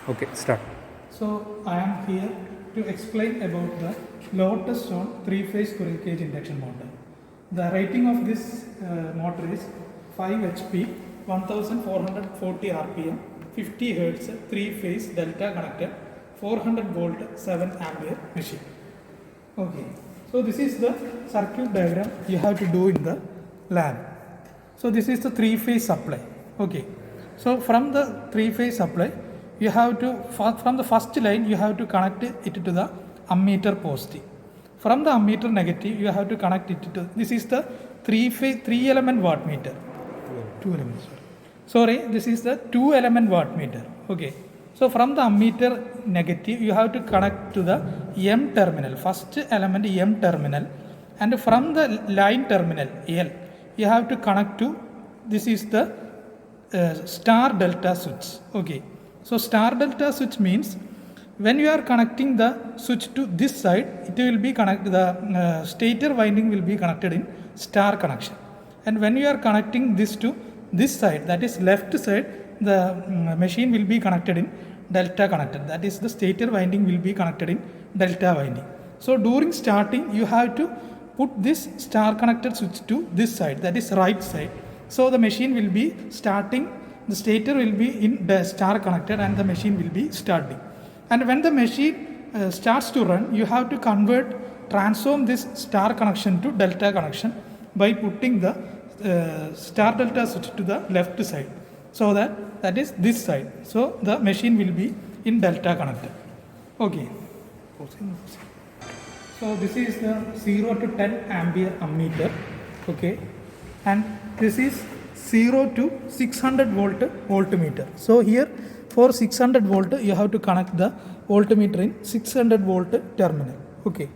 Okay, start. So I am here to explain about the Lotus Stone 3-phase squirrel cage induction motor. The rating of this motor is 5 HP, 1440 RPM, 50 Hz, 3-phase delta connected, 400 volt, 7 ampere machine. Okay, so this is the circuit diagram you have to do in the lab. So this is the 3-phase supply. Okay, so from the 3-phase supply, you have to, from the first line, you have to connect it to the ammeter positive. From the ammeter negative, you have to connect it to, this is the 3-element wattmeter. 2 elements. Sorry, this is the 2-element wattmeter. Okay. So from the ammeter negative, you have to connect to the M terminal, first element M terminal, and from the line terminal L, you have to connect to, this is the star delta switch. Okay. So star delta switch means when you are connecting the switch to this side, it will be connected, the stator winding will be connected in star connection. And when you are connecting this to this side, that is left side, the machine will be connected in delta connected. That is the stator winding will be connected in delta winding. So during starting, you have to put this star connected switch to this side, that is right side. So the machine will be starting, the stator will be in the star connected and the machine will be starting. And when the machine starts to run, you have to transform this star connection to delta connection by putting the star delta switch to the left side. So that is this side. So the machine will be in delta connected. Okay. So this is the 0 to 10 ampere ammeter. Okay. And this is 0 to 600 volt voltmeter. So here for 600 volt you have to connect the voltmeter in 600 volt terminal. Okay.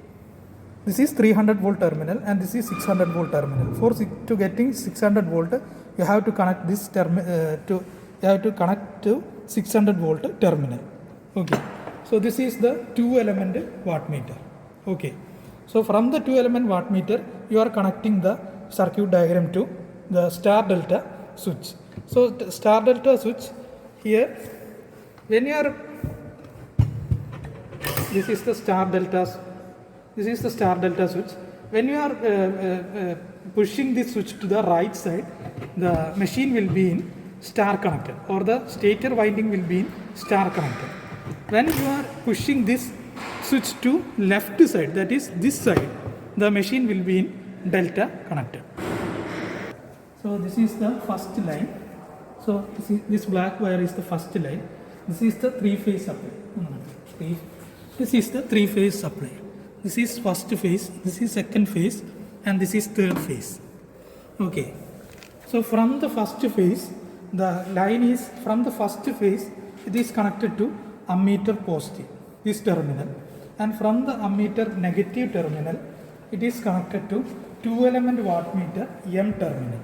This is 300 volt terminal and this is 600 volt terminal. To getting 600 volt you have to connect this you have to connect to 600 volt terminal. Okay. So this is the 2-element wattmeter. Okay. So from the 2-element wattmeter you are connecting the circuit diagram to the star delta switch. So the star delta switch here, when you are, this is the star delta switch. When you are pushing this switch to the right side, the machine will be in star connected, or the stator winding will be in star connected. When you are pushing this switch to left side, that is this side, the machine will be in delta connected. So this is the first line. So this black wire is the first line. This is the 3-phase supply. This is the 3-phase supply. This is first phase, this is second phase, and this is third phase. Okay. So from the first phase, the line is from the first phase, it is connected to ammeter positive, this terminal. And from the ammeter negative terminal, it is connected to 2-element wattmeter M terminal.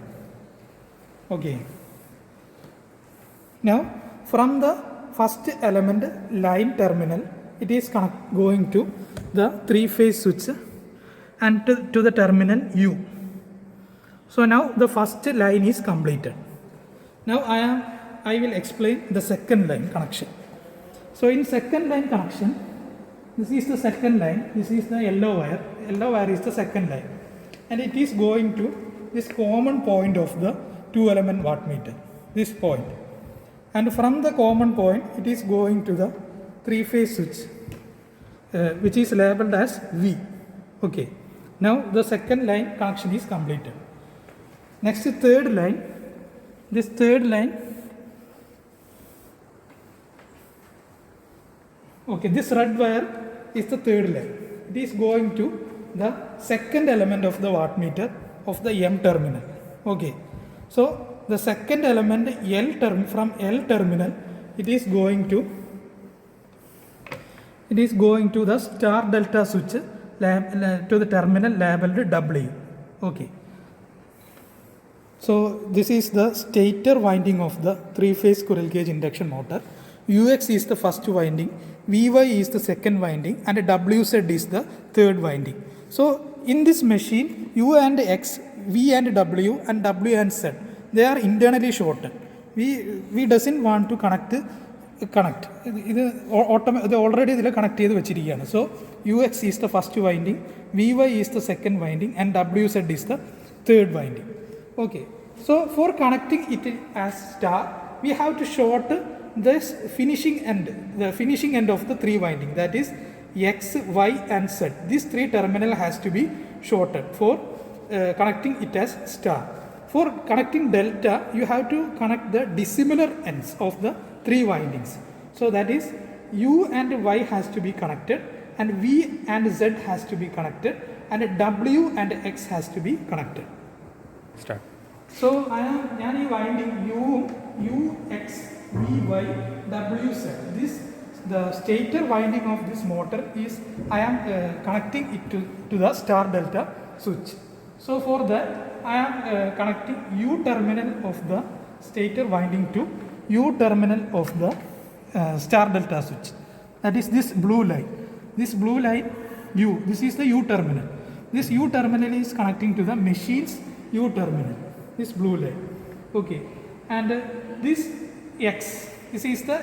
Okay. Now from the first element line terminal, it is going to the 3-phase switch and to the terminal U. So now the first line is completed. Now I will explain the second line connection. So in second line connection, this is the second line, this is the yellow wire is the second line, and it is going to this common point of the 2-element wattmeter, this point. And from the common point, it is going to the 3-phase switch, which is labeled as V. Okay. Now the second line connection is completed. Next, third line. This third line. Okay, this red wire is the third line. It is going to the second element of the wattmeter of the M terminal. Okay. So the second element from L terminal, it is going to the star delta switch to the terminal labeled W. Okay. So this is the stator winding of the 3-phase squirrel cage induction motor. UX is the first winding, VY is the second winding, and WZ is the third winding. So in this machine, U and X, V and W and Z, they are internally shorted. We doesn't want to connect connect ഇത് ഇത് already ഇതിൽ connect ചെയ്ത് വെച്ചിരിക്കുകയാണ്. So U X is the first winding, V Y is the second winding and W Z is the third winding. Okay, so for connecting it as star we have to short this finishing end of the three winding, that is X, Y and Z. These three terminal has to be shorted for connecting it as star. For connecting delta, you have to connect the dissimilar ends of the three windings. So that is U and Y has to be connected, and V and Z has to be connected, and W and X has to be connected. Start. So ഞാൻ ഈ winding U, X, V, Y, W, Z. The stator winding of this motor is I am connecting it to the star delta switch. So for that I am connecting U terminal of the stator winding to U terminal of the star delta switch. That is this blue line. This blue line U. This is the U terminal. This U terminal is connecting to the machine's U terminal. This blue line. Okay, and this X, this is the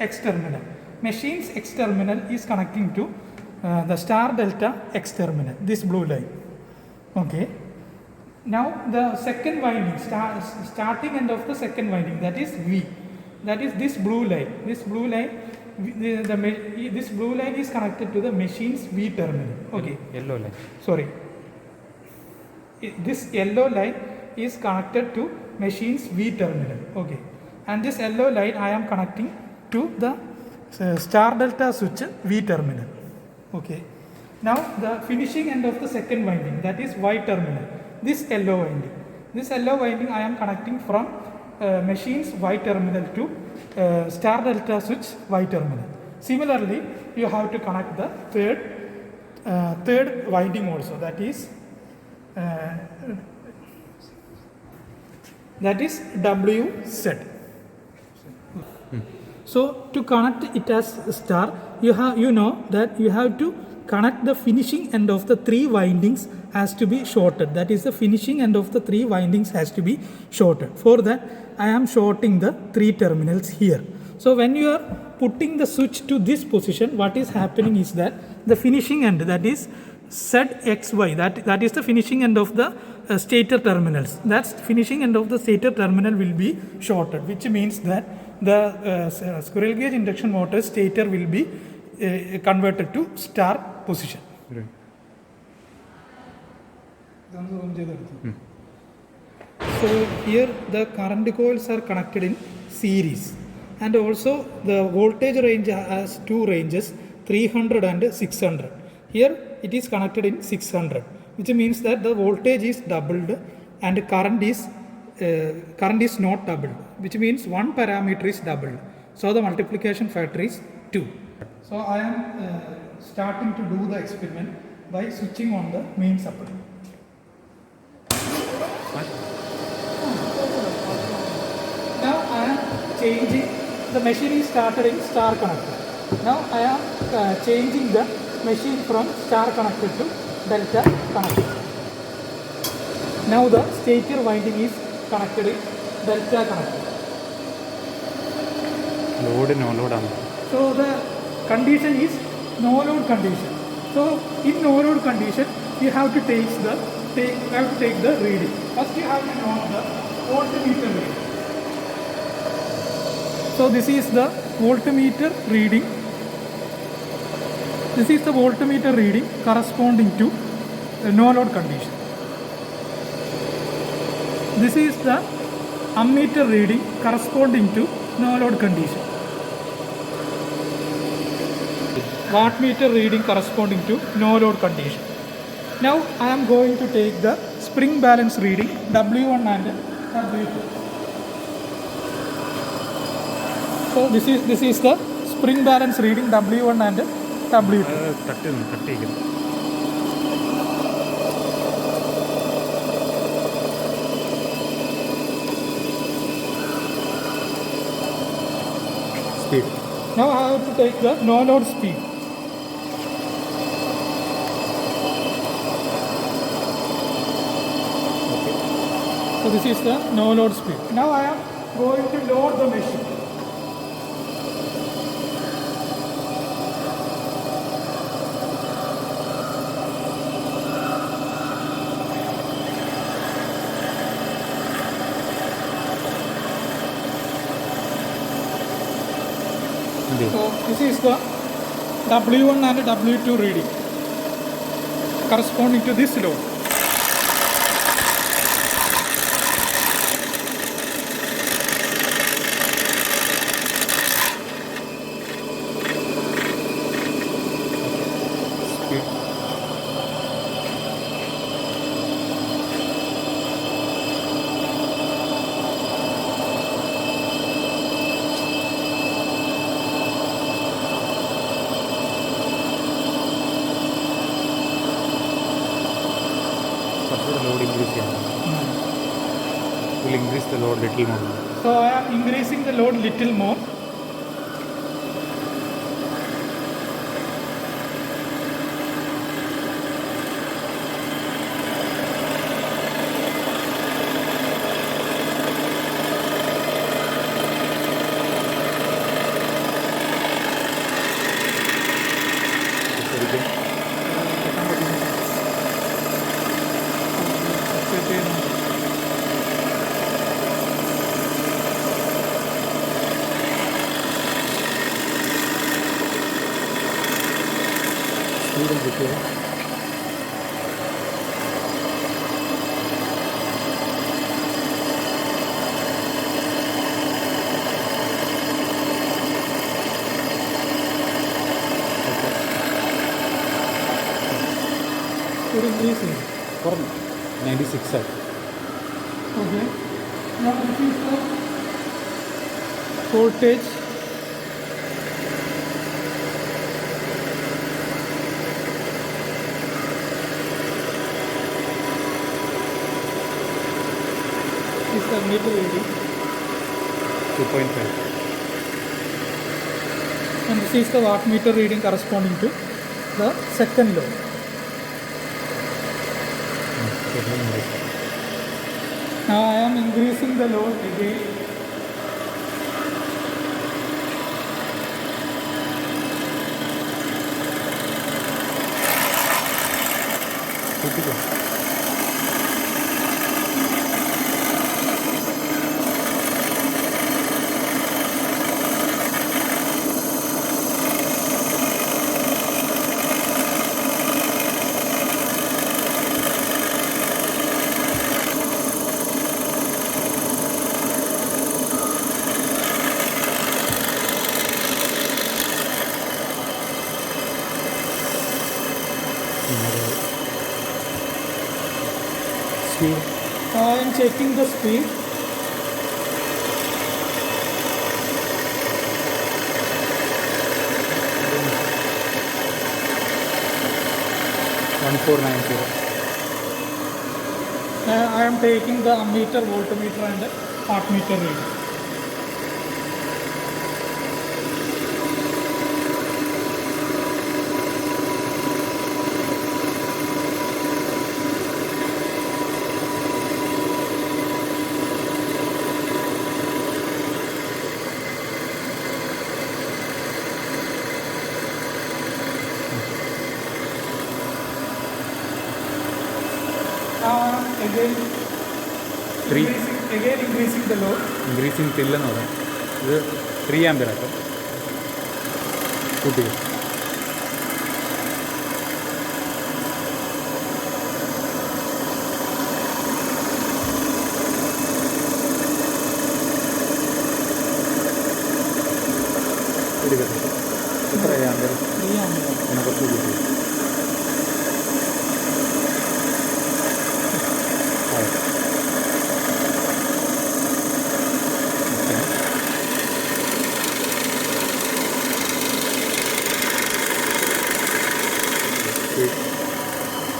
X terminal. Machine's X terminal is connecting to the star delta X terminal, this blue line. Okay, now the second winding, starting end of the second winding, that is V, that is this blue line. This blue line, this blue line is connected to the machine's V terminal. Okay, Yellow line. Sorry, this yellow line is connected to machine's V terminal. Okay, and this yellow line I am connecting to the star delta switch V terminal. Okay, now the finishing end of the second winding, that is Y terminal, this yellow winding I am connecting from machine's Y terminal to star delta switch Y terminal. Similarly, you have to connect the third winding also, that is WZ. So to connect it as star, you know that you have to connect the finishing end of the three windings has to be shorted. That is, the finishing end of the three windings has to be shorted. For that, I am shorting the three terminals here. So when you are putting the switch to this position, what is happening is that the finishing end, that is ZXY, that is the finishing end of the stator terminals. That finishing end of the stator terminal will be shorted, which means that the squirrel cage induction motor stator will be converted to star position. Right. So here the current coils are connected in series, and also the voltage range has two ranges, 300 and 600. Here it is connected in 600, which means that the voltage is doubled and current is not doubled, which means one parameter is doubled. So the multiplication factor is 2. So I am starting to do the experiment by switching on the main supply. Now I am changing, the machine is started in star connector. Now I am changing the machine from star connected to delta connected. Now the stator winding is connected in delta connected. Load no load on. So the condition is no load condition. So in no load condition, you have to take the reading. First you have to know the voltmeter reading. So this is the voltmeter reading. This is the voltmeter reading corresponding to no load condition. This is the ammeter reading corresponding to no load condition. Wattmeter reading corresponding to no load condition. Now I am going to take the spring balance reading W1 and W2. So this is the spring balance reading W1 and W2. Speed. Now I have to take the no load speed. So this is the no load speed. Now I am going to load the machine. So this is the W1 and W2 reading corresponding to this load. Speed. കുറച്ചുകൂടെ load increase ചെയ്യണം. Will increase the load little more. So I am increasing the load little more. ശരിക്കും speed കിട്ടിയ It increasing. കുറഞ്ഞു 96 ആയി. Okay. Now this is the voltage. This is the meter reading, 2.5. and this is the wattmeter reading corresponding to the second load. Now I am increasing the load again. കൂട്ടിക്കോ. Speed. I am checking the speed. One 490. I am taking the ammeter, voltmeter and wattmeter reading. Again, Three. Increasing the load. Increasing ടില്ലെന്ന് പറയാം. ഇത് 3 ampere ആക്കാം. കൂട്ടിക്കോ. എടുക്കട്ടെ. എത്രയാണ് ampere? 3 ampere. പിന്നെ കുറച്ച് കൂട്ടി.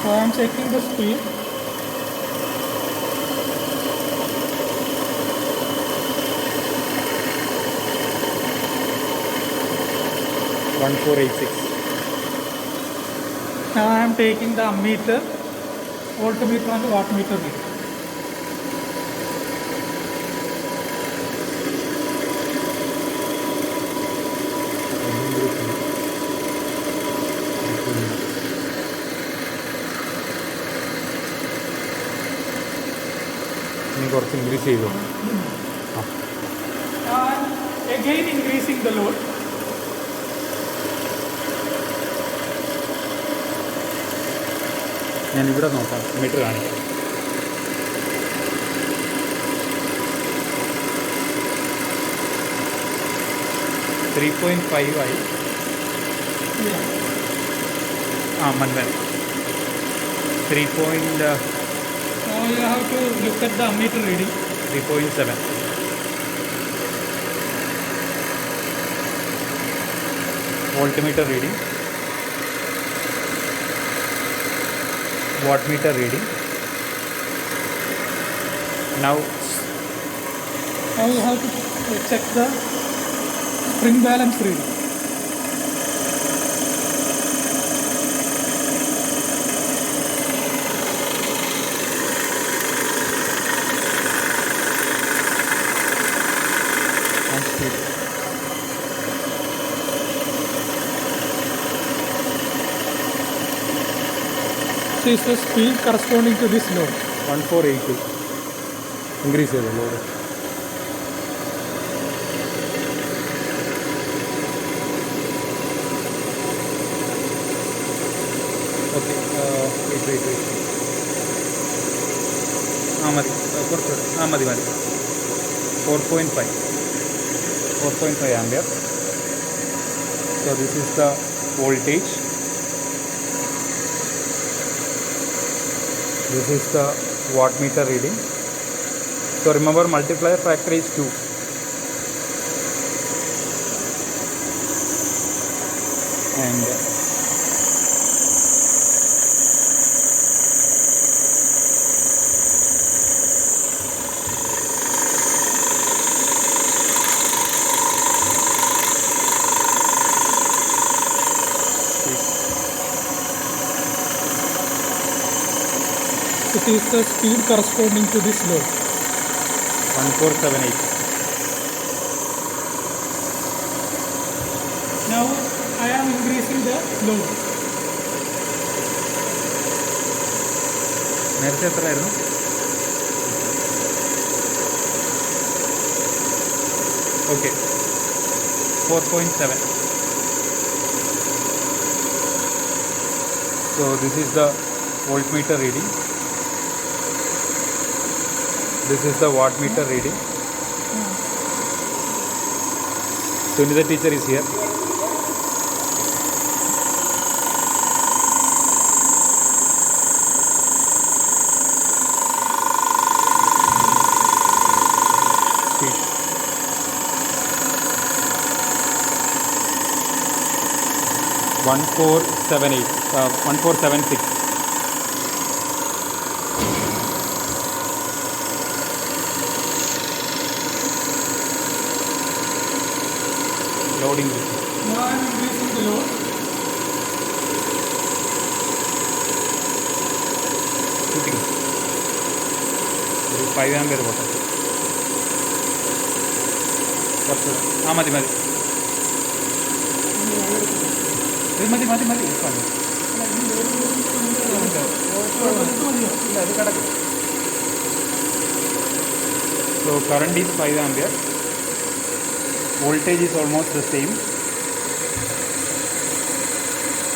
So I am checking the speed. One 486. Now I am taking the ammeter, voltmeter and wattmeter reading. ഇനി കുറച്ച് ഇൻക്രീസ് ചെയ്തു. Now I am again increasing the load. ഞാൻ ഇവിടെ നോക്കാം, മീറ്റർ കാണിക്കാം. ത്രീ 3.5 ആയി. മന്മൻ 3. Now you have to look at the ammeter reading. 3.7. Voltmeter reading. Wattmeter reading. Now you have to check the spring balance reading. and speed. This is the speed corresponding to this load. 1482. Increase the load. Okay. Wait. മതി. 4.5 ampere. So this is the voltage. This is the wattmeter reading. So remember, multiplier factor is 2. And It is the speed corresponding to this load. 1478. Now I am increasing the load. നേരത്തെ എത്രയായിരുന്നു? Okay, 4.7. So this is the voltmeter reading. This is the wattmeter reading. Sunita teacher is here. Speed. 1476. Loading. Now I am increasing the load. Shooting. 5 ampere പോട്ടെ. കുറച്ച് മതി. ഇത് മതി. ഇല്ല, ഇത് കിടക്കും. So current is 5 ampere. Voltage is almost the same.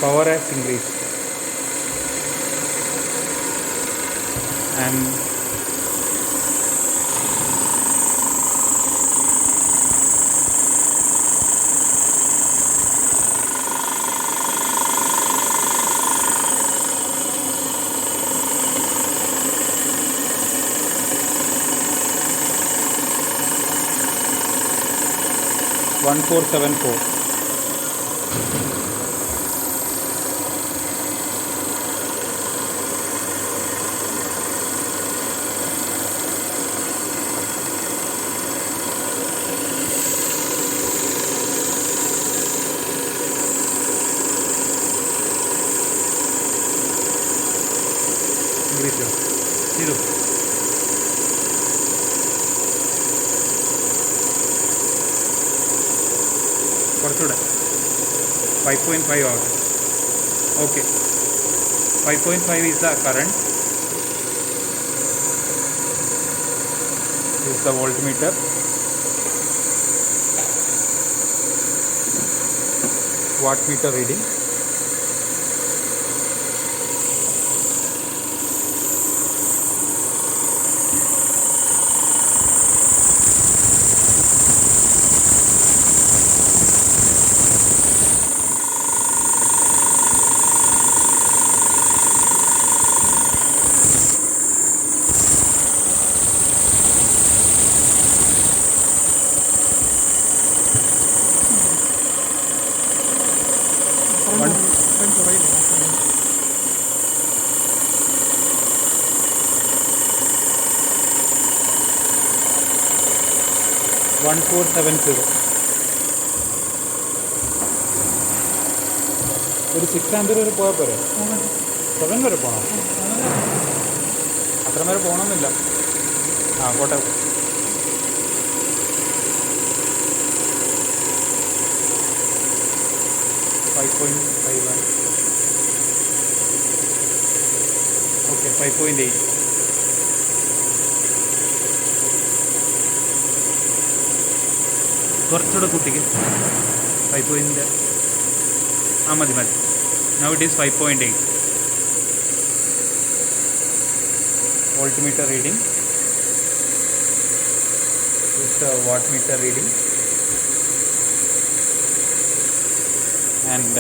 Power has increased. And one 474. Increase. 0. കുറച്ചുകൂടെ 5.5 ആവട്ടെ. Okay, 5.5 is the current. This is the voltmeter. Wattmeter reading. One. One 470. ഒരു 6 ആമ്പിയർ വരെ പോയാൽ പോരെ? 7 വരെ പോകണം? അത്ര വരെ പോകണമെന്നില്ല. ആ പോട്ടെ. ഓക്കെ 5.8. കുറച്ചുകൂടെ കുട്ടിക്ക് 5. ആ മതി. Now it is 5.8. voltmeter reading. This is the wattmeter reading. And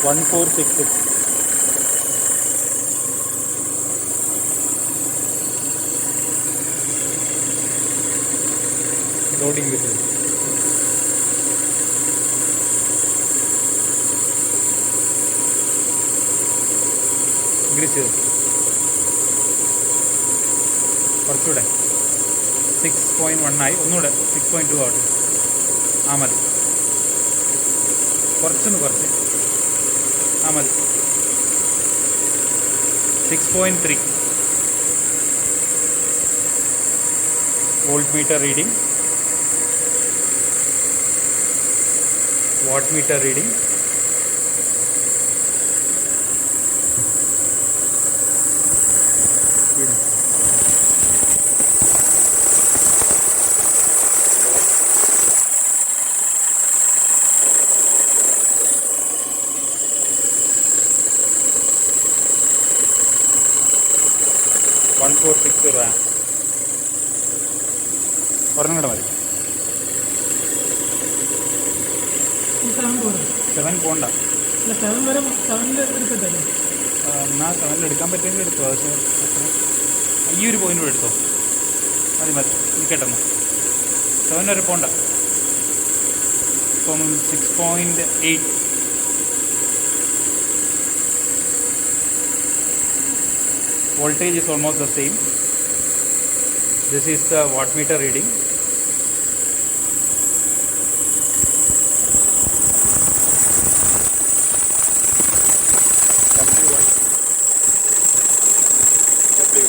one 466. Loading with it. Increase it. കുറച്ചുകൂടെ 6.1 ആയി. ഒന്നുകൂടെ 6.2 ആവട്ടെ. ആ മതി. കുറച്ച് ആ മതി. 6.3 voltmeter reading, wattmeter reading. One 460 ഒരെണ്ണം കൂടെ മതി. 7 പോണ്ട. എന്നാൽ 7 എടുക്കാൻ പറ്റുമെങ്കിൽ എടുത്തോ. പക്ഷേ ഈ ഒരു പോയിന്റ് കൂടെ എടുത്തോ. മതി നിൽക്കട്ടെന്ന്. 7 വരെ പോണ്ട. ഇപ്പം 6.8. Voltage is almost the same. This is the wattmeter reading. W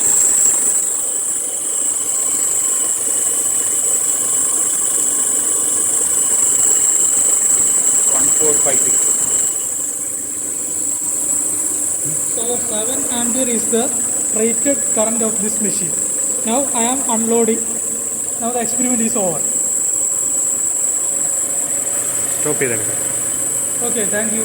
1456. So 7 ampere is the rated current of this machine. Now I am unloading. Now the experiment is over. Stop it. Okay, thank you.